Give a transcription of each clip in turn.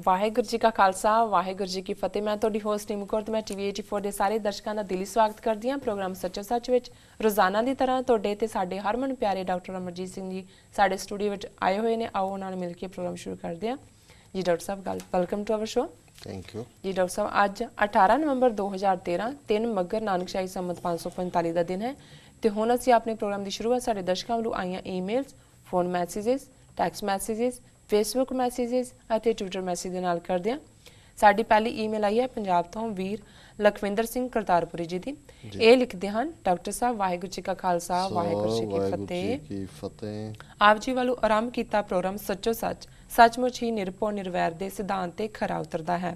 ਵਾਹਿਗੁਰੂ ਜੀ ਕਾ ਖਾਲਸਾ ਵਾਹਿਗੁਰੂ ਜੀ ਕੀ ਫਤਿਹ। ਮੈਂ ਤੁਹਾਡੀ ਹੋਸਟ ਨੀਮੂ ਕੌਰ ਤੇ ਮੈਂ ਟੀਵੀ 84 ਦੇ ਸਾਰੇ ਦਰਸ਼ਕਾਂ ਦਾ ਦਿਲੀ ਸਵਾਗਤ ਕਰਦੀ ਹਾਂ ਪ੍ਰੋਗਰਾਮ ਸੱਚੋ ਸੱਚ ਵਿੱਚ। ਰੋਜ਼ਾਨਾ ਦੀ ਤਰ੍ਹਾਂ ਤੁਹਾਡੇ ਤੇ ਸਾਡੇ ਹਰਮਨ ਪਿਆਰੇ ਡਾਕਟਰ ਅਮਰਜੀਤ ਸਿੰਘ ਜੀ ਸਾਡੇ ਸਟੂਡੀਓ ਵਿੱਚ ਆਏ ਹੋਏ ਨੇ। ਆਓ ਉਹਨਾਂ ਨਾਲ ਮਿਲ ਕੇ ਪ੍ਰੋਗਰਾਮ ਸ਼ੁਰੂ ਕਰਦੇ ਹਾਂ। ਜੀ ਡਾਕਟਰ ਸਾਹਿਬ, welcome to our show. Thank you ਜੀ ਡਾਕਟਰ ਸਾਹਿਬ, ਅੱਜ 18 ਨਵੰਬਰ 2013 3 ਮੱਘਰ ਨਾਨਕਸ਼ਾਹੀ ਸੰਮਤ 545 ਦਾ ਦਿਨ ਹੈ ਤੇ ਹੁਣ ਅਸੀਂ ਆਪਣੇ ਪ੍ਰੋਗਰਾਮ ਦੀ ਸ਼ੁਰੂਆਤ ਸਾਡੇ ਦਰਸ਼ਕਾਂ ਵੱਲੋਂ ਆਈਆਂ emails, phone messages, text messages, Facebook messages ਅਤੇ ਟਵਿੱਟਰ ਮੈਸੇਜ ਦੇ ਨਾਲ ਕਰਦੇ ਹਾਂ। ਸਾਡੀ ਪਹਿਲੀ ਈਮੇਲ ਆਈ ਹੈ ਪੰਜਾਬ ਤੋਂ ਵੀਰ ਲਖਵਿੰਦਰ ਸਿੰਘ ਕਰਤਾਰਪੁਰੀ ਜੀ ਦੀ। ਇਹ ਲਿਖਦੇ ਹਨ, ਡਾਕਟਰ ਸਾਹਿਬ ਵਾਹਿਗੁਰੂ ਜੀ ਕਾ ਖਾਲਸਾ ਵਾਹਿਗੁਰੂ ਜੀ ਕੀ ਫਤਿਹ। ਆਪ ਜੀ ਵੱਲੋਂ ਆਰੰਭ ਕੀਤਾ ਪ੍ਰੋਗਰਾਮ ਸੱਚੋ ਸੱਚ ਸੱਚਮੁੱਚ ਹੀ ਨਿਰਭਉ ਨਿਰਵੈਰ ਦੇ ਸਿਧਾਂਤ ਤੇ ਖਰਾ ਉਤਰਦਾ ਹੈ।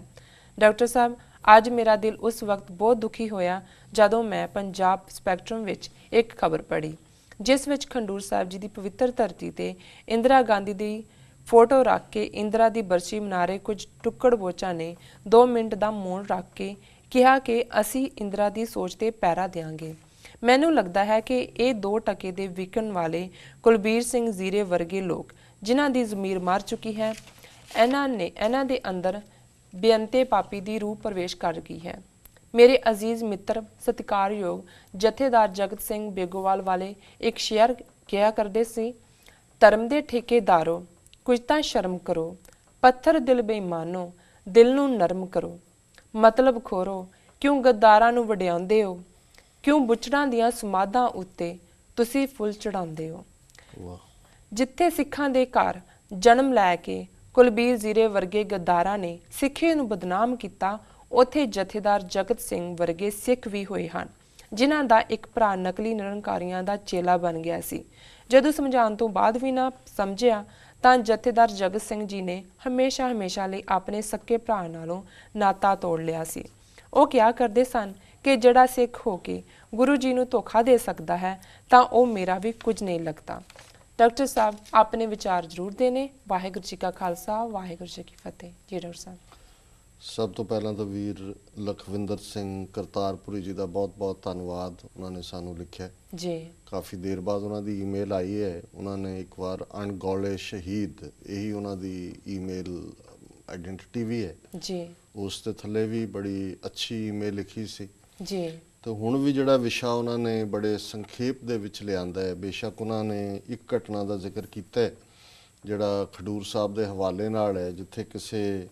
ਡਾਕਟਰ ਸਾਹਿਬ, ਅੱਜ ਮੇਰਾ ਦਿਲ ਉਸ ਵਕਤ ਬਹੁਤ ਦੁਖੀ ਹੋਇਆ ਜਦੋਂ ਮੈਂ ਪੰਜਾਬ ਸਪੈਕਟਰਮ ਵਿੱਚ ਇੱਕ ਖਬਰ ਪੜ੍ਹੀ ਜਿਸ ਵਿੱਚ ਖੰਡੂਰ ਸਾਹਿਬ ਜੀ ਦੀ ਪਵਿੱਤਰ ਧਰਤੀ ਤੇ ਇੰਦਰਾ ਗਾਂਧੀ ਦੀ ਫੋਟੋ ਰੱਖ ਕੇ ਇੰਦਰਾ ਦੀ ਬਰਸੀ ਮਨਾ ਰਹੇ ਕੁਝ ਟੁੱਕੜ ਬੋਚਾਂ ਨੇ 2 ਮਿੰਟ ਦਾ ਮੌਨ ਰੱਖ ਕੇ ਕਿਹਾ ਕਿ ਅਸੀਂ ਇੰਦਰਾ ਦੀ ਸੋਚ ਤੇ ਪਹਿਰਾ ਦਿਆਂਗੇ। ਮੈਨੂੰ ਲੱਗਦਾ ਹੈ ਕਿ ਇਹ 2 ਟਕੇ ਦੇ ਵਿਕਣ ਵਾਲੇ ਕੁਲਬੀਰ ਸਿੰਘ ਜ਼ੀਰੇ ਵਰਗੇ ਲੋਕ ਜਿਨ੍ਹਾਂ ਦੀ ਜ਼ਮੀਰ ਮਰ ਚੁੱਕੀ ਹੈ, ਇਹਨਾਂ ਦੇ ਅੰਦਰ ਬੇਅੰਤੇ ਪਾਪੀ ਦੀ ਰੂਹ ਪ੍ਰਵੇਸ਼ ਕਰ ਗਈ ਹੈ। ਮੇਰੇ ਅਜ਼ੀਜ਼ ਮਿੱਤਰ ਸਤਿਕਾਰਯੋਗ ਜਥੇਦਾਰ ਜਗਤ ਸਿੰਘ ਬੇਗੋਵਾਲ ਵਾਲੇ ਇੱਕ ਸ਼ੇਅਰ ਕਿਹਾ ਕਰਦੇ ਸੀ, ਧਰਮ ਦੇ ਠੇਕੇਦਾਰੋ ਕੁਝ ਤਾਂ ਸ਼ਰਮ ਕਰੋ, ਪੱਥਰ ਦਿਲ ਬੇਈਮਾਨੋ ਦਿਲ ਨੂੰ ਨਰਮ ਕਰੋ, ਮਤਲਬ ਖੋਰੋ ਕਿਉਂ ਗੱਦਾਰਾਂ ਨੂੰ ਵਡਿਆਉਂਦੇ ਹੋ, ਕਿਉਂ ਬੁੱਚੜਾਂ ਦੀਆਂ ਸਮਾਧਾਂ ਉੱਤੇ ਤੁਸੀਂ ਫੁੱਲ ਚੜਾਉਂਦੇ ਹੋ। ਜਿੱਥੇ ਸਿੱਖਾਂ ਦੇ ਘਰ ਜਨਮ ਲੈ ਕੇ ਕੁਲਬੀਰ ਜ਼ੀਰੇ ਵਰਗੇ ਗੱਦਾਰਾਂ ਨੇ ਸਿੱਖੀ ਨੂੰ ਬਦਨਾਮ ਕੀਤਾ, ਉੱਥੇ ਜਥੇਦਾਰ ਜਗਤ ਸਿੰਘ ਵਰਗੇ ਸਿੱਖ ਵੀ ਹੋਏ ਹਨ ਜਿਨ੍ਹਾਂ ਦਾ ਇੱਕ ਭਰਾ ਨਕਲੀ ਨਿਰੰਕਾਰੀਆਂ ਦਾ ਚੇਲਾ ਬਣ ਗਿਆ ਸੀ। ਜਦੋਂ ਸਮਝਾਉਣ ਤੋਂ ਬਾਅਦ ਵੀ ਨਾ ਸਮਝਿਆ ਤਾਂ ਜਥੇਦਾਰ ਜਗਤ ਸਿੰਘ ਜੀ ਨੇ ਹਮੇਸ਼ਾ ਲਈ ਆਪਣੇ ਸੱਕੇ ਭਰਾ ਨਾਲੋਂ ਨਾਤਾ ਤੋੜ ਲਿਆ ਸੀ। ਉਹ ਕਿਹਾ ਕਰਦੇ ਸਨ ਕਿ ਜਿਹੜਾ ਸਿੱਖ ਹੋ ਕੇ ਗੁਰੂ ਜੀ ਨੂੰ ਧੋਖਾ ਦੇ ਸਕਦਾ ਹੈ ਤਾਂ ਉਹ ਮੇਰਾ ਵੀ ਕੁਝ ਨਹੀਂ ਲੱਗਦਾ। ਡਾਕਟਰ ਸਾਹਿਬ, ਆਪਣੇ ਵਿਚਾਰ ਜ਼ਰੂਰ ਦੇਣੇ। ਵਾਹਿਗੁਰੂ ਜੀ ਕਾ ਖਾਲਸਾ ਵਾਹਿਗੁਰੂ ਜੀ ਕੀ ਫਤਿਹ। ਜੀ ਡਾਕਟਰ ਸਾਹਿਬ, ਸਭ ਤੋਂ ਪਹਿਲਾਂ ਤਾਂ ਵੀਰ ਲਖਵਿੰਦਰ ਸਿੰਘ ਕਰਤਾਰਪੁਰੀ ਜੀ ਦਾ ਬਹੁਤ-ਬਹੁਤ ਧੰਨਵਾਦ। ਉਹਨਾਂ ਨੇ ਸਾਨੂੰ ਲਿਖਿਆ ਜੀ, ਕਾਫੀ ਦੇਰ ਬਾਅਦ ਉਹਨਾਂ ਦੀ ਈਮੇਲ ਆਈ ਹੈ। ਉਹਨਾਂ ਨੇ ਇੱਕ ਵਾਰ ਅਣਗੌਲੇ ਸ਼ਹੀਦ, ਇਹੀ ਉਹਨਾਂ ਦੀ ਈਮੇਲ ਆਈਡੈਂਟੀਟੀ ਵੀ ਹੈ ਜੀ। ਉਸ ਦੇ ਥੱਲੇ ਵੀ ਬੜੀ ਅੱਛੀ ਈਮੇਲ ਲਿਖੀ ਸੀ ਜੀ। ਤੇ ਹੁਣ ਵੀ ਜਿਹੜਾ ਵਿਸ਼ਾ ਉਹਨਾਂ ਨੇ ਬੜੇ ਸੰਖੇਪ ਦੇ ਵਿੱਚ ਲਿਆਂਦਾ ਹੈ। ਬੇਸ਼ੱਕ ਉਹਨਾਂ ਨੇ ਇੱਕ ਘਟਨਾ ਦਾ ਜ਼ਿਕਰ ਕੀਤਾ ਹੈ ਜਿਹੜਾ ਖਡੂਰ ਸਾਹਿਬ ਦੇ ਹਵਾਲੇ ਨਾਲ ਹੈ, ਜਿੱਥੇ ਕਿਸੇ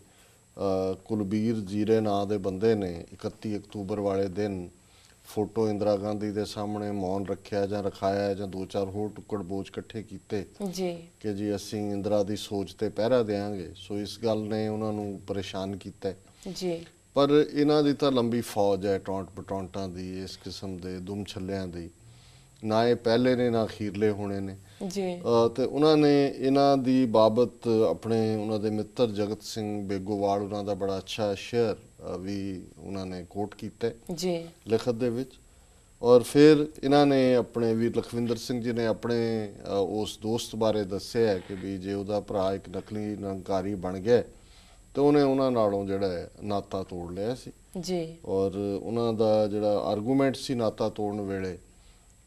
ਕੁਲਬੀਰ ਜ਼ੀਰੇ ਨਾਂ ਦੇ ਬੰਦੇ ਨੇ 31 ਅਕਤੂਬਰ ਵਾਲੇ ਦਿਨ ਫੋਟੋ ਇੰਦਰਾ ਗਾਂਧੀ ਦੇ ਸਾਹਮਣੇ ਮੌਨ ਰੱਖਿਆ ਜਾਂ ਰਖਾਇਆ ਜਾਂ 2-4 ਹੋਰ ਟੁੱਕੜ ਬੋਝ ਇਕੱਠੇ ਕੀਤੇ ਜੀ ਕਿ ਜੀ ਅਸੀਂ ਇੰਦਰਾ ਦੀ ਸੋਚ ਤੇ ਪਹਿਰਾ ਦੇਵਾਂਗੇ। ਸੋ ਇਸ ਗੱਲ ਨੇ ਉਹਨਾਂ ਨੂੰ ਪਰੇਸ਼ਾਨ ਕੀਤਾ ਜੀ। ਪਰ ਇਹਨਾਂ ਦੀ ਤਾਂ ਲੰਬੀ ਫੌਜ ਹੈ ਟੌਂਟ ਪਟੌਂਟਾਂ ਦੀ, ਇਸ ਕਿਸਮ ਦੇ ਦੁਮ ਛੱਲਿਆਂ ਦੀ। ਨਾ ਇਹ ਪਹਿਲੇ ਨੇ ਨਾ ਅਖੀਰਲੇ ਹੋਣੇ ਨੇ ਜੀ। ਤੇ ਉਹਨਾਂ ਨੇ ਇਹਨਾਂ ਦੀ ਬਾਬਤ ਆਪਣੇ ਉਹਨਾਂ ਦੇ ਮਿੱਤਰ ਜਗਤ ਸਿੰਘ ਬੇਗੋਵਾਲ ਉਹਨਾਂ ਦਾ ਬੜਾ ਅੱਛਾ ਸ਼ੇਅਰ ਵੀ ਉਹਨਾਂ ਨੇ ਕੋਟ ਕੀਤਾ ਜੀ ਲਿਖਤ ਦੇ ਵਿੱਚ। ਔਰ ਫਿਰ ਇਹਨਾਂ ਨੇ ਆਪਣੇ ਵੀਰ ਲਖਵਿੰਦਰ ਸਿੰਘ ਜੀ ਨੇ ਆਪਣੇ ਉਸ ਦੋਸਤ ਬਾਰੇ ਦੱਸਿਆ ਕਿ ਵੀ ਜੇ ਉਹਦਾ ਭਰਾ ਇੱਕ ਨਕਲੀ ਨਿਰੰਕਾਰੀ ਬਣ ਗਿਆ ਤੇ ਉਹਨੇ ਉਹਨਾਂ ਨਾਲੋਂ ਜਿਹੜਾ ਨਾਤਾ ਤੋੜ ਲਿਆ ਸੀ ਜੀ। ਔਰ ਉਹਨਾਂ ਦਾ ਜਿਹੜਾ ਆਰਗੂਮੈਂਟ ਸੀ ਨਾਤਾ ਤੋੜਨ ਵੇਲੇ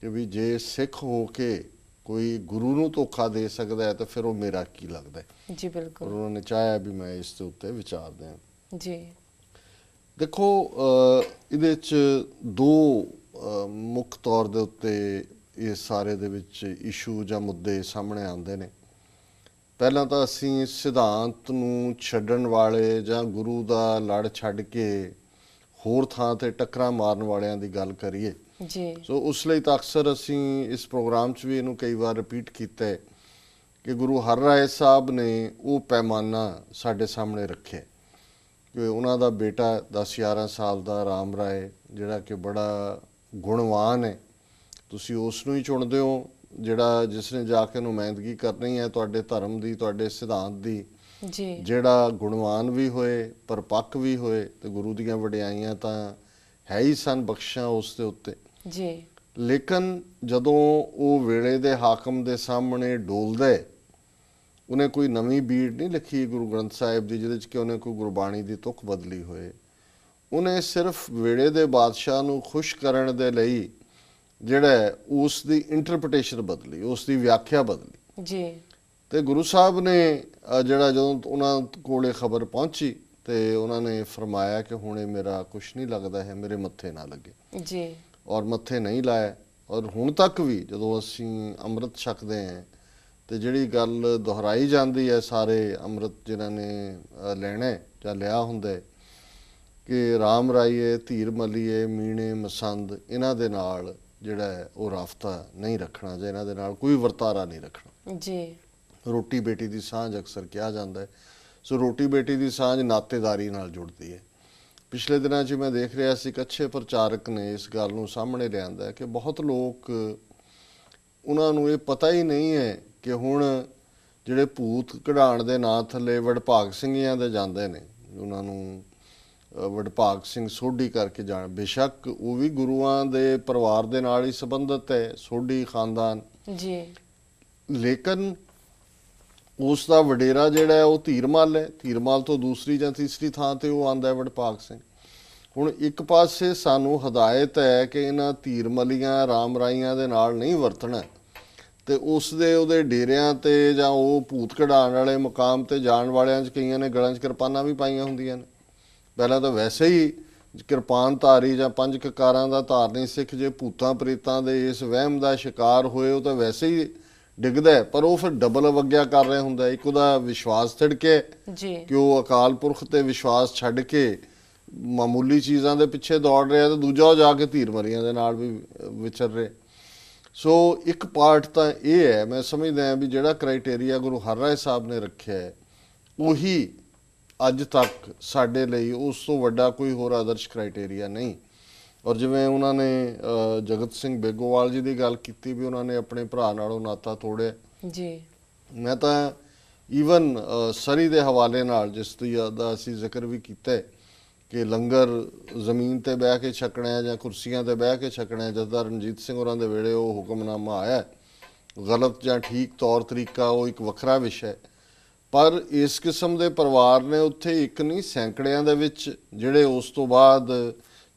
ਕਿ ਵੀ ਜੇ ਸਿੱਖ ਹੋ ਕੇ ਕੋਈ ਗੁਰੂ ਨੂੰ ਧੋਖਾ ਦੇ ਸਕਦਾ ਹੈ ਤਾਂ ਫਿਰ ਉਹ ਮੇਰਾ ਕੀ ਲੱਗਦਾ ਜੀ। ਬਿਲਕੁਲ। ਉਹਨਾਂ ਨੇ ਚਾਹਿਆ ਵੀ ਮੈਂ ਇਸ ਦੇ ਉੱਤੇ ਵਿਚਾਰ ਦਿਆਂ ਜੀ। ਦੇਖੋ, ਇਹਦੇ 'ਚ 2 ਮੁੱਖ ਤੌਰ ਦੇ ਉੱਤੇ ਇਸ ਸਾਰੇ ਦੇ ਵਿੱਚ ਇਸ਼ੂ ਜਾਂ ਮੁੱਦੇ ਸਾਹਮਣੇ ਆਉਂਦੇ ਨੇ। ਪਹਿਲਾਂ ਤਾਂ ਅਸੀਂ ਸਿਧਾਂਤ ਨੂੰ ਛੱਡਣ ਵਾਲੇ ਜਾਂ ਗੁਰੂ ਦਾ ਲੜ ਛੱਡ ਕੇ ਹੋਰ ਥਾਂ ਤੇ ਟੱਕਰਾਂ ਮਾਰਨ ਵਾਲਿਆਂ ਦੀ ਗੱਲ ਕਰੀਏ ਜੀ। ਸੋ ਉਸ ਲਈ ਤਾਂ ਅਕਸਰ ਅਸੀਂ ਇਸ ਪ੍ਰੋਗਰਾਮ 'ਚ ਵੀ ਇਹਨੂੰ ਕਈ ਵਾਰ ਰਿਪੀਟ ਕੀਤਾ ਹੈ ਕਿ ਗੁਰੂ ਹਰਰਾਏ ਸਾਹਿਬ ਨੇ ਉਹ ਪੈਮਾਨਾ ਸਾਡੇ ਸਾਹਮਣੇ ਰੱਖਿਆ ਕਿ ਉਹਨਾਂ ਦਾ ਬੇਟਾ 10-11 ਸਾਲ ਦਾ ਰਾਮ ਰਾਏ ਜਿਹੜਾ ਕਿ ਬੜਾ ਗੁਣਵਾਨ ਹੈ, ਤੁਸੀਂ ਉਸ ਨੂੰ ਹੀ ਚੁਣਦੇ ਹੋ ਜਿਹੜਾ ਜਿਸ ਨੇ ਜਾ ਕੇ ਨੁਮਾਇੰਦਗੀ ਕਰਨੀ ਹੈ ਤੁਹਾਡੇ ਧਰਮ ਦੀ, ਤੁਹਾਡੇ ਸਿਧਾਂਤ ਦੀ ਜੀ, ਜਿਹੜਾ ਗੁਣਵਾਨ ਵੀ ਹੋਏ ਪਰਪੱਕ ਵੀ ਹੋਏ ਤੇ ਗੁਰੂ ਦੀਆਂ ਵਡਿਆਈਆਂ ਤਾਂ ਹੈ ਹੀ ਸਨ ਬਖਸ਼ਾਂ ਉਸ ਦੇ ਉੱਤੇ ਜੀ। ਲੇਕਿਨ ਜਦੋਂ ਉਹ ਵੇਲੇ ਦੇ ਹਾਕਮ ਦੇ ਸਾਹਮਣੇ ਡੋਲਦਾ, ਉਹਨੇ ਕੋਈ ਨਵੀਂ ਬੀੜ ਨਹੀਂ ਲਿਖੀ ਗੁਰੂ ਗ੍ਰੰਥ ਸਾਹਿਬ ਦੀ ਜਿਹਦੇ 'ਚ ਕਿ ਉਹਨੇ ਕੋਈ ਗੁਰਬਾਣੀ ਦੀ ਤੁਕ ਬਦਲੀ ਹੋਏ। ਉਹਨੇ ਸਿਰਫ ਵੇਲੇ ਦੇ ਬਾਦਸ਼ਾਹ ਨੂੰ ਖੁਸ਼ ਕਰਨ ਦੇ ਲਈ ਜਿਹੜਾ ਉਸ ਦੀ ਇੰਟਰਪ੍ਰੀਟੇਸ਼ਨ ਬਦਲੀ, ਉਸ ਦੀ ਵਿਆਖਿਆ ਬਦਲੀ ਜੀ। ਤੇ ਗੁਰੂ ਸਾਹਿਬ ਨੇ ਜਿਹੜਾ ਜਦੋਂ ਉਹਨਾਂ ਕੋਲੇ ਖਬਰ ਪਹੁੰਚੀ ਤੇ ਉਹਨਾਂ ਨੇ ਫਰਮਾਇਆ ਕਿ ਹੁਣ ਇਹ ਮੇਰਾ ਕੁਛ ਨਹੀਂ ਲੱਗਦਾ ਹੈ, ਮੇਰੇ ਮੱਥੇ ਨਾ ਲੱਗੇ ਜੀ। ਔਰ ਮੱਥੇ ਨਹੀਂ ਲਾਇਆ। ਔਰ ਹੁਣ ਤੱਕ ਵੀ ਜਦੋਂ ਅਸੀਂ ਅੰਮ੍ਰਿਤ ਛਕਦੇ ਹਾਂ ਤੇ ਜਿਹੜੀ ਗੱਲ ਦੁਹਰਾਈ ਜਾਂਦੀ ਹੈ ਸਾਰੇ ਅੰਮ੍ਰਿਤ ਜਿਨ੍ਹਾਂ ਨੇ ਲੈਣਾ ਜਾਂ ਲਿਆ ਹੁੰਦਾ ਕਿ ਰਾਮ ਰਾਈਏ, ਧੀਰ ਮਲੀਏ, ਮੀਣੇ ਮਸੰਦ, ਇਹਨਾਂ ਦੇ ਨਾਲ ਜਿਹੜਾ ਹੈ ਉਹ ਰਾਫਤਾ ਨਹੀਂ ਰੱਖਣਾ ਜਾਂ ਇਹਨਾਂ ਦੇ ਨਾਲ ਕੋਈ ਵਰਤਾਰਾ ਨਹੀਂ ਰੱਖਣਾ ਜੀ। ਰੋਟੀ ਬੇਟੀ ਦੀ ਸਾਂਝ ਅਕਸਰ ਕਿਹਾ ਜਾਂਦਾ ਹੈ। ਸੋ ਰੋਟੀ ਬੇਟੀ ਦੀ ਸਾਂਝ ਨਾਤੇਦਾਰੀ ਨਾਲ ਜੁੜਦੀ ਹੈ। ਪਿਛਲੇ ਦਿਨਾਂ 'ਚ ਮੈਂ ਦੇਖ ਰਿਹਾ ਸੀ ਕਿ ਅੱਛੇ ਪ੍ਰਚਾਰਕ ਨੇ ਇਸ ਗੱਲ ਨੂੰ ਸਾਹਮਣੇ ਲਿਆਂਦਾ ਕਿ ਬਹੁਤ ਲੋਕ ਉਹਨਾਂ ਨੂੰ ਇਹ ਪਤਾ ਹੀ ਨਹੀਂ ਹੈ ਕਿ ਹੁਣ ਜਿਹੜੇ ਭੂਤ ਕਢਾਉਣ ਦੇ ਨਾਂ ਥੱਲੇ ਵਡਭਾਗ ਸਿੰਘੀਆਂ ਦੇ ਜਾਂਦੇ ਨੇ, ਉਹਨਾਂ ਨੂੰ ਵਡਭਾਗ ਸਿੰਘ ਸੋਢੀ ਕਰਕੇ ਜਾਣ, ਬੇਸ਼ੱਕ ਉਹ ਵੀ ਗੁਰੂਆਂ ਦੇ ਪਰਿਵਾਰ ਦੇ ਨਾਲ ਹੀ ਸੰਬੰਧਿਤ ਹੈ, ਸੋਢੀ ਖਾਨਦਾਨ ਜੀ, ਲੇਕਿਨ ਉਸ ਦਾ ਵਡੇਰਾ ਜਿਹੜਾ ਹੈ ਉਹ ਧੀਰਮਲ ਹੈ। ਧੀਰਮਲ ਤੋਂ ਦੂਸਰੀ ਜਾਂ ਤੀਸਰੀ ਥਾਂ ਤੇ ਉਹ ਆਉਂਦਾ ਹੈ ਵਡਭਾਗ ਸਿੰਘ। ਹੁਣ ਇੱਕ ਪਾਸੇ ਸਾਨੂੰ ਹਦਾਇਤ ਹੈ ਕਿ ਇਹਨਾਂ ਧੀਰਮਲੀਆਂ ਰਾਮ ਰਾਈਆਂ ਦੇ ਨਾਲ ਨਹੀਂ ਵਰਤਣਾ ਤੇ ਉਸ ਦੇ ਉਹਦੇ ਡੇਰਿਆਂ ਤੇ ਜਾਂ ਉਹ ਭੂਤ ਕਢਾਉਣ ਵਾਲੇ ਮੁਕਾਮ ਤੇ ਜਾਣ ਵਾਲਿਆਂ 'ਚ ਕਈਆਂ ਨੇ ਗਲਾਂ 'ਚ ਕਿਰਪਾਨਾਂ ਵੀ ਪਾਈਆਂ ਹੁੰਦੀਆਂ ਨੇ। ਪਹਿਲਾਂ ਤਾਂ ਵੈਸੇ ਹੀ ਕਿਰਪਾਨ ਧਾਰੀ ਜਾਂ ਪੰਜ ਕਕਾਰਾਂ ਦਾ ਧਾਰਨੀ ਸਿੱਖ ਜੇ ਭੂਤਾਂ ਪ੍ਰੇਤਾਂ ਦੇ ਇਸ ਵਹਿਮ ਦਾ ਸ਼ਿਕਾਰ ਹੋਏ ਉਹ ਤਾਂ ਵੈਸੇ ਹੀ ਡਿੱਗਦਾ, ਪਰ ਉਹ ਫਿਰ ਡਬਲ ਅਵਗਿਆ ਕਰ ਰਿਹਾ ਹੁੰਦਾ। ਇੱਕ ਉਹਦਾ ਵਿਸ਼ਵਾਸ ਥਿੜਕੇ ਕਿ ਉਹ ਅਕਾਲ ਪੁਰਖ ਤੇ ਵਿਸ਼ਵਾਸ ਛੱਡ ਕੇ ਮਾਮੂਲੀ ਚੀਜ਼ਾਂ ਦੇ ਪਿੱਛੇ ਦੌੜ ਰਿਹਾ, ਤੇ ਦੂਜਾ ਉਹ ਜਾ ਕੇ ਧੀਰ ਮਰੀਆਂ ਦੇ ਨਾਲ ਵੀ ਵਿਚਰ ਰਿਹਾ। ਸੋ ਇੱਕ ਪਾਰਟ ਤਾਂ ਇਹ ਹੈ, ਮੈਂ ਸਮਝਦਾ ਹਾਂ ਵੀ ਜਿਹੜਾ ਕ੍ਰਾਈਟੇਰੀਆ ਗੁਰੂ ਹਰਿਰਾਏ ਸਾਹਿਬ ਨੇ ਰੱਖਿਆ ਹੈ ਉਹੀ ਅੱਜ ਤੱਕ ਸਾਡੇ ਲਈ ਉਸ ਤੋਂ ਵੱਡਾ ਕੋਈ ਹੋਰ ਆਦਰਸ਼ ਕ੍ਰਾਈਟੇਰੀਆ ਨਹੀਂ। ਔਰ ਜਿਵੇਂ ਉਹਨਾਂ ਨੇ ਜਗਤ ਸਿੰਘ ਬੇਗੋਵਾਲ ਜੀ ਦੀ ਗੱਲ ਕੀਤੀ ਵੀ ਉਹਨਾਂ ਨੇ ਆਪਣੇ ਭਰਾ ਨਾਲੋਂ ਨਾਤਾ ਤੋੜਿਆ ਜੀ, ਮੈਂ ਤਾਂ ਈਵਨ ਸਰੀ ਦੇ ਹਵਾਲੇ ਨਾਲ ਜਿਸ ਦਾ ਅਸੀਂ ਜ਼ਿਕਰ ਵੀ ਕੀਤਾ ਕਿ ਲੰਗਰ ਜ਼ਮੀਨ ਤੇ ਬਹਿ ਕੇ ਛਕਣਾ ਜਾਂ ਕੁਰਸੀਆਂ ਤੇ ਬਹਿ ਕੇ ਛਕਣਾ, ਜਦ ਰਣਜੀਤ ਸਿੰਘ ਹੋਰਾਂ ਦੇ ਵੇਲੇ ਉਹ ਹੁਕਮਨਾਮਾ ਆਇਆ, ਗਲਤ ਜਾਂ ਠੀਕ ਤੌਰ ਤਰੀਕਾ ਉਹ ਇੱਕ ਵੱਖਰਾ ਵਿਸ਼ਾ, ਪਰ ਇਸ ਕਿਸਮ ਦੇ ਪਰਿਵਾਰ ਨੇ ਉੱਥੇ ਇੱਕ ਨਹੀਂ ਸੈਂਕੜਿਆਂ ਦੇ ਵਿੱਚ ਜਿਹੜੇ ਉਸ ਤੋਂ ਬਾਅਦ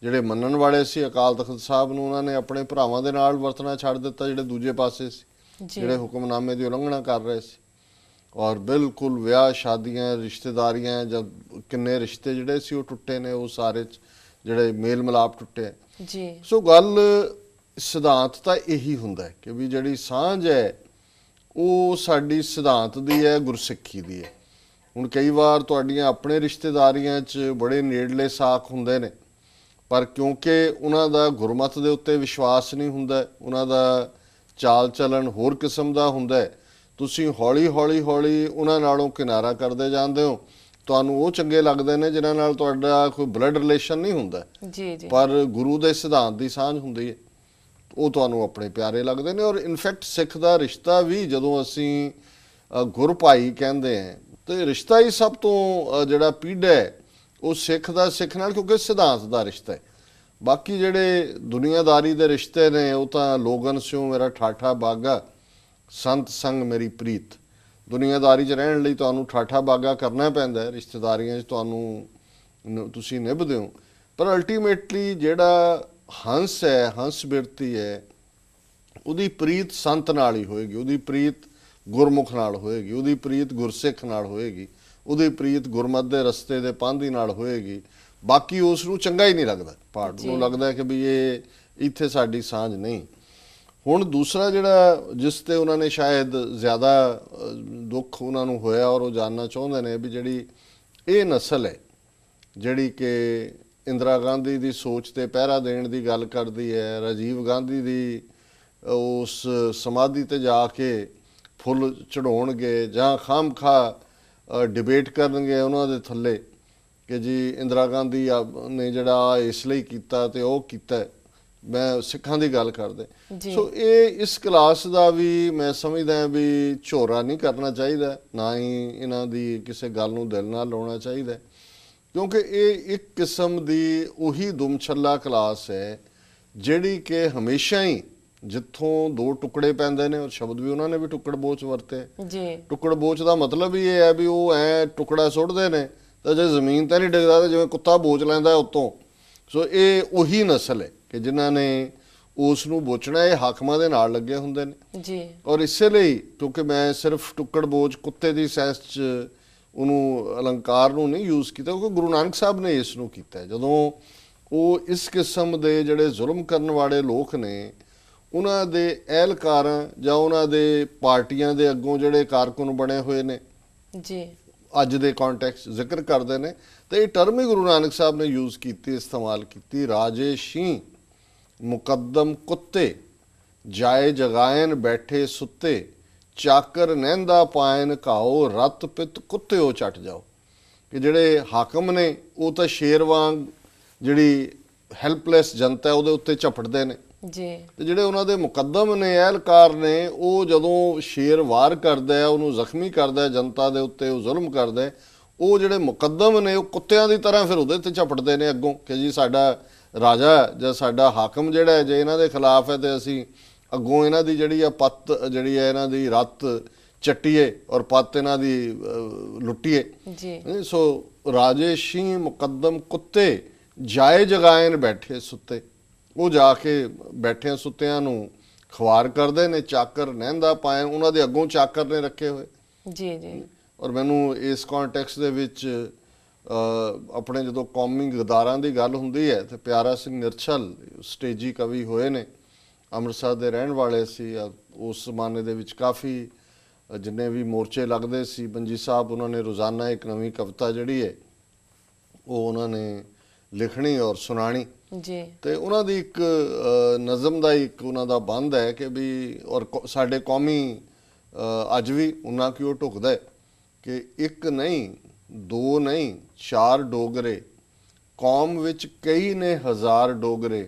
ਜਿਹੜੇ ਮੰਨਣ ਵਾਲੇ ਸੀ ਅਕਾਲ ਤਖਤ ਸਾਹਿਬ ਨੂੰ, ਉਹਨਾਂ ਨੇ ਆਪਣੇ ਭਰਾਵਾਂ ਦੇ ਨਾਲ ਵਰਤਣਾ ਛੱਡ ਦਿੱਤਾ ਜਿਹੜੇ ਦੂਜੇ ਪਾਸੇ ਸੀ, ਜਿਹੜੇ ਹੁਕਮਨਾਮੇ ਦੀ ਉਲੰਘਣਾ ਕਰ ਰਹੇ ਸੀ। ਔਰ ਬਿਲਕੁਲ ਵਿਆਹ ਸ਼ਾਦੀਆਂ ਰਿਸ਼ਤੇਦਾਰੀਆਂ ਜਾਂ ਕਿੰਨੇ ਰਿਸ਼ਤੇ ਜਿਹੜੇ ਸੀ ਉਹ ਟੁੱਟੇ ਨੇ, ਉਹ ਸਾਰੇ ਜਿਹੜੇ ਮੇਲ ਮਿਲਾਪ ਟੁੱਟੇ ਜੀ। ਸੋ ਗੱਲ ਸਿਧਾਂਤ ਤਾਂ ਇਹੀ ਹੁੰਦਾ ਕਿ ਵੀ ਜਿਹੜੀ ਸਾਂਝ ਹੈ ਉਹ ਸਾਡੀ ਸਿਧਾਂਤ ਦੀ ਹੈ, ਗੁਰਸਿੱਖੀ ਦੀ ਹੈ। ਹੁਣ ਕਈ ਵਾਰ ਤੁਹਾਡੀਆਂ ਆਪਣੇ ਰਿਸ਼ਤੇਦਾਰੀਆਂ 'ਚ ਬੜੇ ਨੇੜਲੇ ਸਾਕ ਹੁੰਦੇ ਨੇ, ਪਰ ਕਿਉਂਕਿ ਉਹਨਾਂ ਦਾ ਗੁਰਮਤ ਦੇ ਉੱਤੇ ਵਿਸ਼ਵਾਸ ਨਹੀਂ ਹੁੰਦਾ, ਉਹਨਾਂ ਦਾ ਚਾਲ ਚਲਣ ਹੋਰ ਕਿਸਮ ਦਾ ਹੁੰਦਾ, ਤੁਸੀਂ ਹੌਲੀ ਹੌਲੀ ਹੌਲੀ ਉਹਨਾਂ ਨਾਲੋਂ ਕਿਨਾਰਾ ਕਰਦੇ ਜਾਂਦੇ ਹੋ। ਤੁਹਾਨੂੰ ਉਹ ਚੰਗੇ ਲੱਗਦੇ ਨੇ ਜਿਨ੍ਹਾਂ ਨਾਲ ਤੁਹਾਡਾ ਕੋਈ ਬਲੱਡ ਰਿਲੇਸ਼ਨ ਨਹੀਂ ਹੁੰਦਾ ਪਰ ਗੁਰੂ ਦੇ ਸਿਧਾਂਤ ਦੀ ਸਾਂਝ ਹੁੰਦੀ ਹੈ, ਉਹ ਤੁਹਾਨੂੰ ਆਪਣੇ ਪਿਆਰੇ ਲੱਗਦੇ ਨੇ। ਔਰ ਇਨਫੈਕਟ ਸਿੱਖ ਦਾ ਰਿਸ਼ਤਾ ਵੀ ਜਦੋਂ ਅਸੀਂ ਗੁਰ ਭਾਈ ਕਹਿੰਦੇ ਹਾਂ ਤੇ ਰਿਸ਼ਤਾ ਹੀ ਸਭ ਤੋਂ ਜਿਹੜਾ ਪੀੜਾ ਹੈ ਉਹ ਸਿੱਖ ਦਾ ਸਿੱਖ ਨਾਲ, ਕਿਉਂਕਿ ਸਿਧਾਂਤ ਦਾ ਰਿਸ਼ਤਾ ਹੈ। ਬਾਕੀ ਜਿਹੜੇ ਦੁਨੀਆਦਾਰੀ ਦੇ ਰਿਸ਼ਤੇ ਨੇ ਉਹ ਤਾਂ ਲੋਗਨ ਸਿਓ ਮੇਰਾ ਠਾਠਾ ਬਾਗਾ ਸੰਤ ਸੰਗ ਮੇਰੀ ਪ੍ਰੀਤ, ਦੁਨੀਆਦਾਰੀ 'ਚ ਰਹਿਣ ਲਈ ਤੁਹਾਨੂੰ ਠਾਠਾ ਬਾਗਾ ਕਰਨਾ ਪੈਂਦਾ, ਰਿਸ਼ਤੇਦਾਰੀਆਂ 'ਚ ਤੁਹਾਨੂੰ ਤੁਸੀਂ ਨਿਭਦੇ ਹੋ, ਪਰ ਅਲਟੀਮੇਟਲੀ ਜਿਹੜਾ ਹੰਸ ਹੈ, ਹੰਸ ਬਿਰਤੀ ਹੈ, ਉਹਦੀ ਪ੍ਰੀਤ ਸੰਤ ਨਾਲ ਹੀ ਹੋਏਗੀ, ਉਹਦੀ ਪ੍ਰੀਤ ਗੁਰਮੁਖ ਨਾਲ ਹੋਏਗੀ, ਉਹਦੀ ਪ੍ਰੀਤ ਗੁਰਸਿੱਖ ਨਾਲ ਹੋਏਗੀ, ਉਹਦੀ ਪ੍ਰੀਤ ਗੁਰਮਤ ਦੇ ਰਸਤੇ ਦੇ ਪਾਂਧੀ ਨਾਲ ਹੋਏਗੀ। ਬਾਕੀ ਉਸ ਨੂੰ ਚੰਗਾ ਹੀ ਨਹੀਂ ਲੱਗਦਾ, ਪਾਰਟ ਨੂੰ ਲੱਗਦਾ ਕਿ ਵੀ ਇਹ ਇੱਥੇ ਸਾਡੀ ਸਾਂਝ ਨਹੀਂ। ਹੁਣ ਦੂਸਰਾ ਜਿਹੜਾ ਜਿਸ ਤੇ ਉਹਨਾਂ ਨੇ ਸ਼ਾਇਦ ਜ਼ਿਆਦਾ ਦੁੱਖ ਉਹਨਾਂ ਨੂੰ ਹੋਇਆ ਔਰ ਉਹ ਜਾਣਨਾ ਚਾਹੁੰਦੇ ਨੇ ਵੀ ਜਿਹੜੀ ਇਹ ਨਸਲ ਹੈ ਜਿਹੜੀ ਕਿ ਇੰਦਰਾ ਗਾਂਧੀ ਦੀ ਸੋਚ ਤੇ ਪਹਿਰਾ ਦੇਣ ਦੀ ਗੱਲ ਕਰਦੀ ਹੈ, ਰਾਜੀਵ ਗਾਂਧੀ ਦੀ ਉਸ ਸਮਾਧੀ ਤੇ ਜਾ ਕੇ ਫੁੱਲ ਚੜਾਉਣਗੇ ਜਾਂ ਖਾਮਖਾ ਡਿਬੇਟ ਕਰਨਗੇ ਉਹਨਾਂ ਦੇ ਥੱਲੇ ਕਿ ਜੀ ਇੰਦਰਾ ਗਾਂਧੀ ਨੇ ਜਿਹੜਾ ਇਸ ਲਈ ਕੀਤਾ ਤੇ ਉਹ ਕੀਤਾ, ਮੈਂ ਸਿੱਖਾਂ ਦੀ ਗੱਲ ਕਰਦੇ। ਸੋ ਇਹ ਇਸ ਕਲਾਸ ਦਾ ਵੀ ਮੈਂ ਸਮਝਦਾ ਵੀ ਝੋਰਾ ਨਹੀਂ ਕਰਨਾ ਚਾਹੀਦਾ, ਨਾ ਹੀ ਇਹਨਾਂ ਦੀ ਕਿਸੇ ਗੱਲ ਨੂੰ ਦਿਲ ਨਾਲ ਲਾਉਣਾ ਚਾਹੀਦਾ, ਕਿਉਂਕਿ ਇਹ ਇੱਕ ਕਿਸਮ ਦੀ ਉਹੀ ਦੁਮਛੱਲਾ ਕਲਾਸ ਹੈ ਜਿਹੜੀ ਕਿ ਹਮੇਸ਼ਾ ਹੀ ਜਿੱਥੋਂ ਦੋ ਟੁਕੜੇ ਪੈਂਦੇ ਨੇ, ਔਰ ਸ਼ਬਦ ਵੀ ਉਹਨਾਂ ਨੇ ਵੀ ਟੁਕੜ ਬੋਚ ਵਰਤੇ ਜੀ। ਟੁਕੜ ਬੋਚ ਦਾ ਮਤਲਬ ਹੀ ਇਹ ਹੈ ਵੀ ਉਹ ਐ ਟੁਕੜਾ ਸੁੱਟਦੇ ਨੇ ਤਾਂ ਜੇ ਜ਼ਮੀਨ ਤੇ ਨਹੀਂ ਡਿੱਗਦਾ ਤਾਂ ਜਿਵੇਂ ਕੁੱਤਾ ਬੋਚ ਲੈਂਦਾ ਉੱਤੋਂ। ਸੋ ਇਹ ਉਹੀ ਨਸਲ ਹੈ ਕਿ ਜਿਨ੍ਹਾਂ ਨੇ ਉਸ ਨੂੰ ਬੋਚਣਾ ਇਹ ਹਾਕਮਾਂ ਦੇ ਨਾਲ ਲੱਗੇ ਹੁੰਦੇ ਨੇ ਜੀ। ਔਰ ਇਸੇ ਲਈ ਕਿਉਂਕਿ ਮੈਂ ਸਿਰਫ ਟੁੱਕੜ ਬੋਝ ਕੁੱਤੇ ਦੀ ਸੈਂਸ 'ਚ ਉਹਨੂੰ ਅਲੰਕਾਰ ਨੂੰ ਨਹੀਂ ਯੂਜ਼ ਕੀਤਾ, ਕਿਉਂਕਿ ਗੁਰੂ ਨਾਨਕ ਸਾਹਿਬ ਨੇ ਇਸ ਨੂੰ ਕੀਤਾ। ਜਦੋਂ ਉਹ ਇਸ ਕਿਸਮ ਦੇ ਜਿਹੜੇ ਜ਼ੁਲਮ ਕਰਨ ਵਾਲੇ ਲੋਕ ਨੇ ਉਹਨਾਂ ਦੇ ਅਹਿਲਕਾਰਾਂ ਜਾਂ ਉਹਨਾਂ ਦੇ ਪਾਰਟੀਆਂ ਦੇ ਅੱਗੋਂ ਜਿਹੜੇ ਕਾਰਕੁਨ ਬਣੇ ਹੋਏ ਨੇ ਜੀ ਅੱਜ ਦੇ ਕੰਟੈਕਸਟ ਜ਼ਿਕਰ ਕਰਦੇ ਨੇ, ਤੇ ਇਹ ਟਰਮ ਹੀ ਗੁਰੂ ਨਾਨਕ ਸਾਹਿਬ ਨੇ ਯੂਜ਼ ਕੀਤੀ, ਇਸਤੇਮਾਲ ਕੀਤੀ। ਰਾਜੇਸ਼ੀ ਮੁਕੱਦਮ ਕੁੱਤੇ ਜਾਏ ਜਗਾਇਨ ਬੈਠੇ ਸੁੱਤੇ ਚਾਕਰ ਨਹਿੰਦਾ ਪਾਇਨ ਘਾਓ ਰਤ ਪਿੱਤ ਕੁੱਤਿਓ ਚੱਟ ਜਾਓ। ਕਿ ਜਿਹੜੇ ਹਾਕਮ ਨੇ ਉਹ ਤਾਂ ਸ਼ੇਰ ਵਾਂਗ ਜਿਹੜੀ ਹੈਲਪਲੈਸ ਜਨਤਾ ਉਹਦੇ ਉੱਤੇ ਝਪਟਦੇ ਨੇ ਜੀ, ਤੇ ਜਿਹੜੇ ਉਹਨਾਂ ਦੇ ਮੁਕੱਦਮ ਨੇ ਅਹਿਲਕਾਰ ਨੇ ਉਹ ਜਦੋਂ ਸ਼ੇਰ ਵਾਰ ਕਰਦਾ ਹੈ, ਉਹਨੂੰ ਜ਼ਖਮੀ ਕਰਦਾ ਹੈ, ਜਨਤਾ ਦੇ ਉੱਤੇ ਉਹ ਜ਼ੁਲਮ ਕਰਦਾ ਹੈ, ਉਹ ਜਿਹੜੇ ਮੁਕੱਦਮ ਨੇ ਉਹ ਕੁੱਤਿਆਂ ਦੀ ਤਰ੍ਹਾਂ ਫਿਰ ਉਹਦੇ ਤੇ ਝਪਟਦੇ ਨੇ ਅੱਗੋਂ ਕਿ ਜੀ ਸਾਡਾ ਰਾਜਾ ਜਾਂ ਸਾਡਾ ਹਾਕਮ ਜਿਹੜਾ ਜੇ ਇਹਨਾਂ ਦੇ ਖਿਲਾਫ ਹੈ ਤੇ ਅਸੀਂ ਅੱਗੋਂ ਇਹਨਾਂ ਦੀ ਜਿਹੜੀ ਆ ਪੱਤ ਜਿਹੜੀ ਹੈ ਇਹਨਾਂ ਦੀ ਰੱਤ ਚੱਟੀਏ ਔਰ ਪੱਤ ਇਹਨਾਂ ਦੀ ਲੁੱਟੀਏ ਜੀ। ਸੋ ਰਾਜੇਸ਼ੀ ਮੁਕੱਦਮ ਕੁੱਤੇ ਜਾਏ ਜਗਾਇਨ ਬੈਠੇ ਸੁੱਤੇ, ਉਹ ਜਾ ਕੇ ਬੈਠਿਆਂ ਸੁੱਤਿਆਂ ਨੂੰ ਖਵਾਰ ਕਰਦੇ ਨੇ। ਚਾਕਰ ਨਹਿੰਦਾ ਪਾਏ, ਉਹਨਾਂ ਦੇ ਅੱਗੋਂ ਚਾਕਰ ਨੇ ਰੱਖੇ ਹੋਏ। ਜੀ ਜੀ। ਔਰ ਮੈਨੂੰ ਇਸ ਕੰਟੈਕਸਟ ਦੇ ਵਿੱਚ ਆਪਣੇ ਜਦੋਂ ਕੌਮੀ ਗਦਾਰਾਂ ਦੀ ਗੱਲ ਹੁੰਦੀ ਹੈ ਤੇ ਪਿਆਰਾ ਸਿੰਘ ਨਿਰਛਲ ਸਟੇਜੀ ਕਵੀ ਹੋਏ ਨੇ, ਅੰਮ੍ਰਿਤਸਰ ਦੇ ਰਹਿਣ ਵਾਲੇ ਸੀ। ਉਸ ਜ਼ਮਾਨੇ ਦੇ ਵਿੱਚ ਕਾਫੀ ਜਿੰਨੇ ਵੀ ਮੋਰਚੇ ਲੱਗਦੇ ਸੀ ਬੰਜੀ ਸਾਹਿਬ ਉਹਨਾਂ ਨੇ ਰੋਜ਼ਾਨਾ ਇੱਕ ਨਵੀਂ ਕਵਿਤਾ ਜਿਹੜੀ ਹੈ ਉਹ ਉਹਨਾਂ ਨੇ ਲਿਖਣੀ ਔਰ ਸੁਣਾਣੀ ਜੀ। ਤੇ ਉਹਨਾਂ ਦੀ ਇੱਕ ਨਜ਼ਮ ਦਾ ਇੱਕ ਉਹਨਾਂ ਦਾ ਬੰਦ ਹੈ ਕਿ ਵੀ ਔਰ ਸਾਡੇ ਕੌਮੀ ਅੱਜ ਵੀ ਉਹਨਾਂ ਕਿਉਂ ਢੁਕਦਾ ਹੈ ਕਿ ਇੱਕ ਨਹੀਂ ਦੋ ਨਹੀਂ ਚਾਰ ਡੋਗਰੇ ਕੌਮ ਵਿੱਚ ਕਈ ਨੇ ਹਜ਼ਾਰ ਡੋਗਰੇ,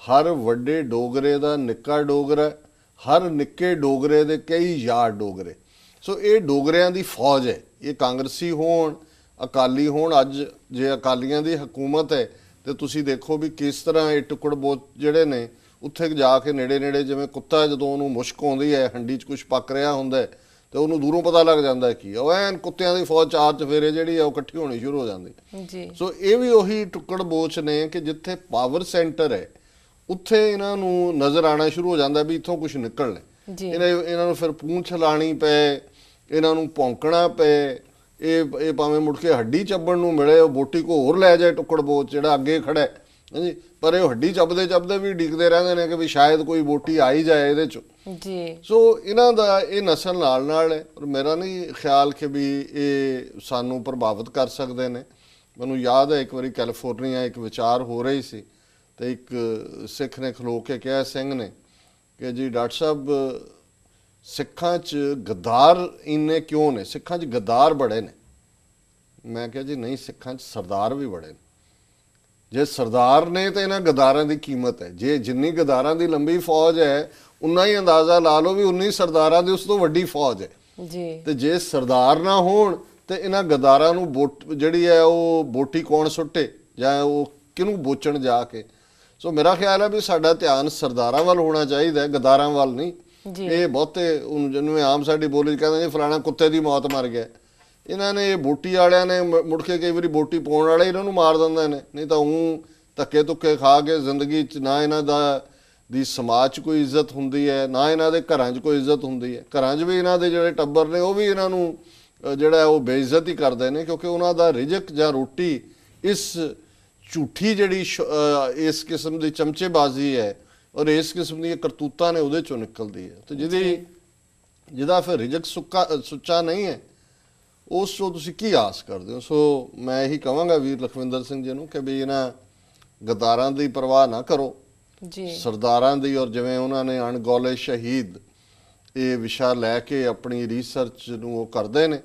ਹਰ ਵੱਡੇ ਡੋਗਰੇ ਦਾ ਨਿੱਕਾ ਡੋਗਰਾ, ਹਰ ਨਿੱਕੇ ਡੋਗਰੇ ਦੇ ਕਈ ਯਾਰ ਡੋਗਰੇ। ਸੋ ਇਹ ਡੋਗਰਿਆਂ ਦੀ ਫੌਜ ਹੈ। ਇਹ ਕਾਂਗਰਸੀ ਹੋਣ ਅਕਾਲੀ ਹੋਣ, ਅੱਜ ਜੇ ਅਕਾਲੀਆਂ ਦੀ ਹਕੂਮਤ ਹੈ ਤੇ ਤੁਸੀਂ ਦੇਖੋ ਵੀ ਕਿਸ ਤਰ੍ਹਾਂ ਇਹ ਟੁਕੜ ਬੋਚ ਜਿਹੜੇ ਨੇ ਉੱਥੇ ਜਾ ਕੇ ਨੇੜੇ ਨੇੜੇ ਜਿਵੇਂ ਕੁੱਤਾ ਜਦੋਂ ਉਹਨੂੰ ਮੁਸ਼ਕ ਆਉਂਦੀ ਹੈ, ਹੰਡੀ 'ਚ ਕੁਛ ਪੱਕ ਰਿਹਾ ਹੁੰਦਾ ਹੈ ਤੇ ਉਹਨੂੰ ਦੂਰੋਂ ਪਤਾ ਲੱਗ ਜਾਂਦਾ ਕੀ ਉਹ ਐਨ ਕੁੱਤਿਆਂ ਦੀ ਫੌਜ ਚਾਰ ਚਫੇਰੇ ਜਿਹੜੀ ਆ ਉਹ ਇਕੱਠੀ ਹੋਣੀ ਸ਼ੁਰੂ ਹੋ ਜਾਂਦੀ ਜੀ। ਸੋ ਇਹ ਵੀ ਉਹੀ ਟੁਕੜ ਬੋਚ ਨੇ ਕਿ ਜਿੱਥੇ ਪਾਵਰ ਸੈਂਟਰ ਹੈ ਉੱਥੇ ਇਹਨਾਂ ਨੂੰ ਨਜ਼ਰ ਆਉਣਾ ਸ਼ੁਰੂ ਹੋ ਜਾਂਦਾ ਵੀ ਇੱਥੋਂ ਕੁਛ ਨਿਕਲਣਾ। ਇਹਨਾਂ ਨੂੰ ਫਿਰ ਪੂੰਛ ਲਾਣੀ ਪਏ, ਇਹਨਾਂ ਨੂੰ ਭੌਂਕਣਾ ਪਏ, ਇਹ ਭਾਵੇਂ ਮੁੜ ਕੇ ਹੱਡੀ ਚੱਬਣ ਨੂੰ ਮਿਲੇ, ਉਹ ਬੋਟੀ ਕੋ ਹੋਰ ਲੈ ਜਾਏ ਟੁਕੜ ਬੋਚ ਜਿਹੜਾ ਅੱਗੇ ਖੜਾ ਹੈ ਹਾਂਜੀ, ਪਰ ਇਹ ਹੱਡੀ ਚੱਬਦੇ ਚੱਬਦੇ ਵੀ ਡਿੱਗਦੇ ਰਹਿੰਦੇ ਨੇ ਕਿ ਵੀ ਸ਼ਾਇਦ ਕੋਈ ਬੋਟੀ ਆ ਹੀ ਜਾਏ ਇਹਦੇ 'ਚੋਂ ਜੀ। ਸੋ ਇਹਨਾਂ ਦਾ ਇਹ ਨਸਲ ਨਾਲ ਹੈ ਔਰ ਮੇਰਾ ਨਹੀਂ ਖਿਆਲ ਕਿ ਵੀ ਇਹ ਸਾਨੂੰ ਪ੍ਰਭਾਵਿਤ ਕਰ ਸਕਦੇ ਨੇ। ਮੈਨੂੰ ਯਾਦ ਹੈ ਇੱਕ ਵਾਰੀ ਕੈਲੀਫੋਰਨੀਆ ਇੱਕ ਵਿਚਾਰ ਹੋ ਰਹੀ ਸੀ ਤੇ ਇੱਕ ਸਿੱਖ ਨੇ ਖਲੋ ਕੇ ਕਿਹਾ ਸਿੰਘ ਨੇ ਕਿ ਜੀ ਡਾਕਟਰ ਸਾਹਿਬ ਸਿੱਖਾਂ 'ਚ ਗਦਾਰ ਇੰਨੇ ਕਿਉਂ ਨੇ, ਸਿੱਖਾਂ 'ਚ ਗਦਾਰ ਬੜੇ ਨੇ। ਮੈਂ ਕਿਹਾ ਜੀ ਨਹੀਂ, ਸਿੱਖਾਂ 'ਚ ਸਰਦਾਰ ਵੀ ਬੜੇ ਨੇ। ਜੇ ਸਰਦਾਰ ਨੇ ਤਾਂ ਇਹਨਾਂ ਗਦਾਰਾਂ ਦੀ ਕੀਮਤ ਹੈ। ਜੇ ਜਿੰਨੀ ਗਦਾਰਾਂ ਦੀ ਲੰਬੀ ਫੌਜ ਹੈ ਉਨਾ ਹੀ ਅੰਦਾਜ਼ਾ ਲਾ ਲਓ ਵੀ ਉਨੀ ਸਰਦਾਰਾਂ ਦੀ ਉਸ ਤੋਂ ਵੱਡੀ ਫੌਜ ਹੈ ਜੀ। ਤੇ ਜੇ ਸਰਦਾਰ ਨਾ ਹੋਣ ਤੇ ਇਹਨਾਂ ਗਦਾਰਾਂ ਨੂੰ ਜਿਹੜੀ ਹੈ ਉਹ ਬੋਟੀ ਕੌਣ ਸੁੱਟੇ ਜਾਂ ਉਹ ਕਿਹਨੂੰ ਬੋਚਣ ਜਾ ਕੇ। ਸੋ ਮੇਰਾ ਖਿਆਲ ਹੈ ਵੀ ਸਾਡਾ ਧਿਆਨ ਸਰਦਾਰਾਂ ਵੱਲ ਹੋਣਾ ਚਾਹੀਦਾ, ਗਦਾਰਾਂ ਵੱਲ ਨਹੀਂ। ਇਹ ਬਹੁਤੇ ਜਿਹਨੂੰ ਆਮ ਸਾਡੀ ਬੋਲੀ ਕਹਿੰਦੇ ਨੇ ਫਲਾਣਾ ਕੁੱਤੇ ਦੀ ਮੌਤ ਮਰ ਗਿਆ, ਇਹਨਾਂ ਨੇ ਇਹ ਬੋਟੀ ਵਾਲਿਆਂ ਨੇ ਮੁੜ ਕੇ ਕਈ ਵਾਰੀ ਬੋਟੀ ਪਾਉਣ ਵਾਲੇ ਇਹਨਾਂ ਨੂੰ ਮਾਰ ਦਿੰਦੇ ਨੇ, ਨਹੀਂ ਤਾਂ ਉਹ ਧੱਕੇ ਧੁੱਕੇ ਖਾ ਕੇ ਜ਼ਿੰਦਗੀ 'ਚ ਨਾ ਇਹਨਾਂ ਦੀ ਸਮਾਜ 'ਚ ਕੋਈ ਇੱਜ਼ਤ ਹੁੰਦੀ ਹੈ, ਨਾ ਇਹਨਾਂ ਦੇ ਘਰਾਂ 'ਚ ਕੋਈ ਇੱਜ਼ਤ ਹੁੰਦੀ ਹੈ। ਘਰਾਂ 'ਚ ਵੀ ਇਹਨਾਂ ਦੇ ਜਿਹੜੇ ਟੱਬਰ ਨੇ ਉਹ ਵੀ ਇਹਨਾਂ ਨੂੰ ਜਿਹੜਾ ਉਹ ਬੇਇੱਜ਼ਤ ਹੀ ਕਰਦੇ ਨੇ ਕਿਉਂਕਿ ਉਹਨਾਂ ਦਾ ਰਿਜ਼ਕ ਜਾਂ ਰੋਟੀ ਇਸ ਝੂਠੀ ਜਿਹੜੀ ਇਸ ਕਿਸਮ ਦੀ ਚਮਚੇਬਾਜ਼ੀ ਹੈ ਔਰ ਇਸ ਕਿਸਮ ਦੀਆਂ ਕਰਤੂਤਾਂ ਨੇ ਉਹਦੇ 'ਚੋਂ ਨਿਕਲਦੀ ਹੈ। ਤੇ ਜਿਹਦਾ ਫਿਰ ਰਿਜ਼ਕ ਸੁੱਚਾ ਨਹੀਂ ਹੈ ਉਸ ਤੋਂ ਤੁਸੀਂ ਕੀ ਆਸ ਕਰਦੇ ਹੋ। ਸੋ ਮੈਂ ਇਹੀ ਕਹਾਂਗਾ ਵੀਰ ਲਖਵਿੰਦਰ ਸਿੰਘ ਜੀ ਨੂੰ ਕਿ ਵੀ ਇਹਨਾਂ ਗਦਾਰਾਂ ਦੀ ਪਰਵਾਹ ਨਾ ਕਰੋ ਜੀ, ਸਰਦਾਰਾਂ ਦੀ। ਔਰ ਜਿਵੇਂ ਉਹਨਾਂ ਨੇ ਅਣਗੌਲੇ ਸ਼ਹੀਦ ਇਹ ਵਿਸ਼ਾ ਲੈ ਕੇ ਆਪਣੀ ਰਿਸਰਚ ਨੂੰ ਉਹ ਕਰਦੇ ਨੇ,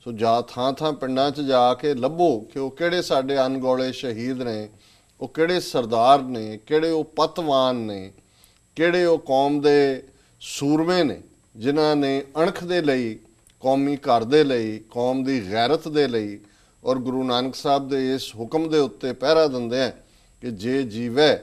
ਸੋ ਜਾ ਥਾਂ ਥਾਂ ਪਿੰਡਾਂ 'ਚ ਜਾ ਕੇ ਲੱਭੋ ਕਿ ਉਹ ਕਿਹੜੇ ਸਾਡੇ ਅਣਗੌਲੇ ਸ਼ਹੀਦ ਨੇ, ਉਹ ਕਿਹੜੇ ਸਰਦਾਰ ਨੇ, ਕਿਹੜੇ ਉਹ ਪਤਵਾਨ ਨੇ, ਕਿਹੜੇ ਉਹ ਕੌਮ ਦੇ ਸੂਰਮੇ ਨੇ ਜਿਨ੍ਹਾਂ ਨੇ ਅਣਖ ਦੇ ਲਈ, ਕੌਮੀ ਘਰ ਦੇ ਲਈ, ਕੌਮ ਦੀ ਗੈਰਤ ਦੇ ਲਈ ਔਰ ਗੁਰੂ ਨਾਨਕ ਸਾਹਿਬ ਦੇ ਇਸ ਹੁਕਮ ਦੇ ਉੱਤੇ ਪਹਿਰਾ ਦਿੰਦੇ ਹੈ ਕਿ ਜੇ ਜੀਵੈ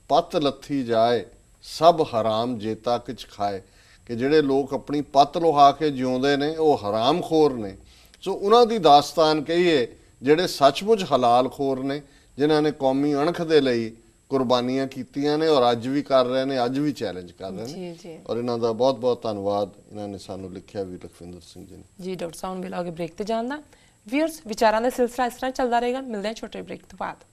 ਪੱਤ ਲੱਥੀ ਜਾਏ ਸਭ ਹਰਾਮ ਜੇਤਾ ਕਿਛ ਖਾਏ। ਕਿ ਜਿਹੜੇ ਲੋਕ ਆਪਣੀ ਪੱਤ ਲੁਹਾ ਕੇ ਜਿਉਂਦੇ ਨੇ ਉਹ ਹਰਾਮਖੋਰ ਨੇ। ਸੋ ਉਹਨਾਂ ਦੀ ਦਾਸਤਾਨ ਕਹੀਏ ਜਿਹੜੇ ਸੱਚਮੁੱਚ ਹਲਾਲ ਖੋਰ ਨੇ, ਜਿਨ੍ਹਾਂ ਨੇ ਕੌਮੀ ਅਣਖ ਦੇ ਲਈ ਕੁਰਬਾਨੀਆਂ ਕੀਤੀਆਂ ਨੇ ਔਰ ਅੱਜ ਵੀ ਕਰ ਰਹੇ ਨੇ, ਅੱਜ ਵੀ ਚੈਲੰਜ ਕਰ ਰਹੇ ਨੇ। ਜੀ ਜੀ ਔਰ ਇਹਨਾਂ ਦਾ ਬਹੁਤ ਬਹੁਤ ਧੰਨਵਾਦ, ਇਹਨਾਂ ਨੇ ਸਾਨੂੰ ਲਿਖਿਆ ਵੀ ਲਖਵਿੰਦਰ ਸਿੰਘ ਜੀ ਨੇ। ਜੀ ਡਾਕਟਰ ਸਾਹਿਬ ਵੇਲਾ ਹੋ ਗਿਆ ਬ੍ਰੇਕ ਤੇ ਜਾਣ ਦਾ। ਵੀਅਰਸ ਵਿਚਾਰਾਂ ਦਾ ਸਿਲਸਿਲਾ ਇਸ ਤਰ੍ਹਾਂ ਚੱਲਦਾ ਰਹੇਗਾ। ਮਿਲਦੇ ਹਾਂ ਛੋਟੇ ਬ੍ਰੇਕ ਤੋਂ ਬਾਅਦ।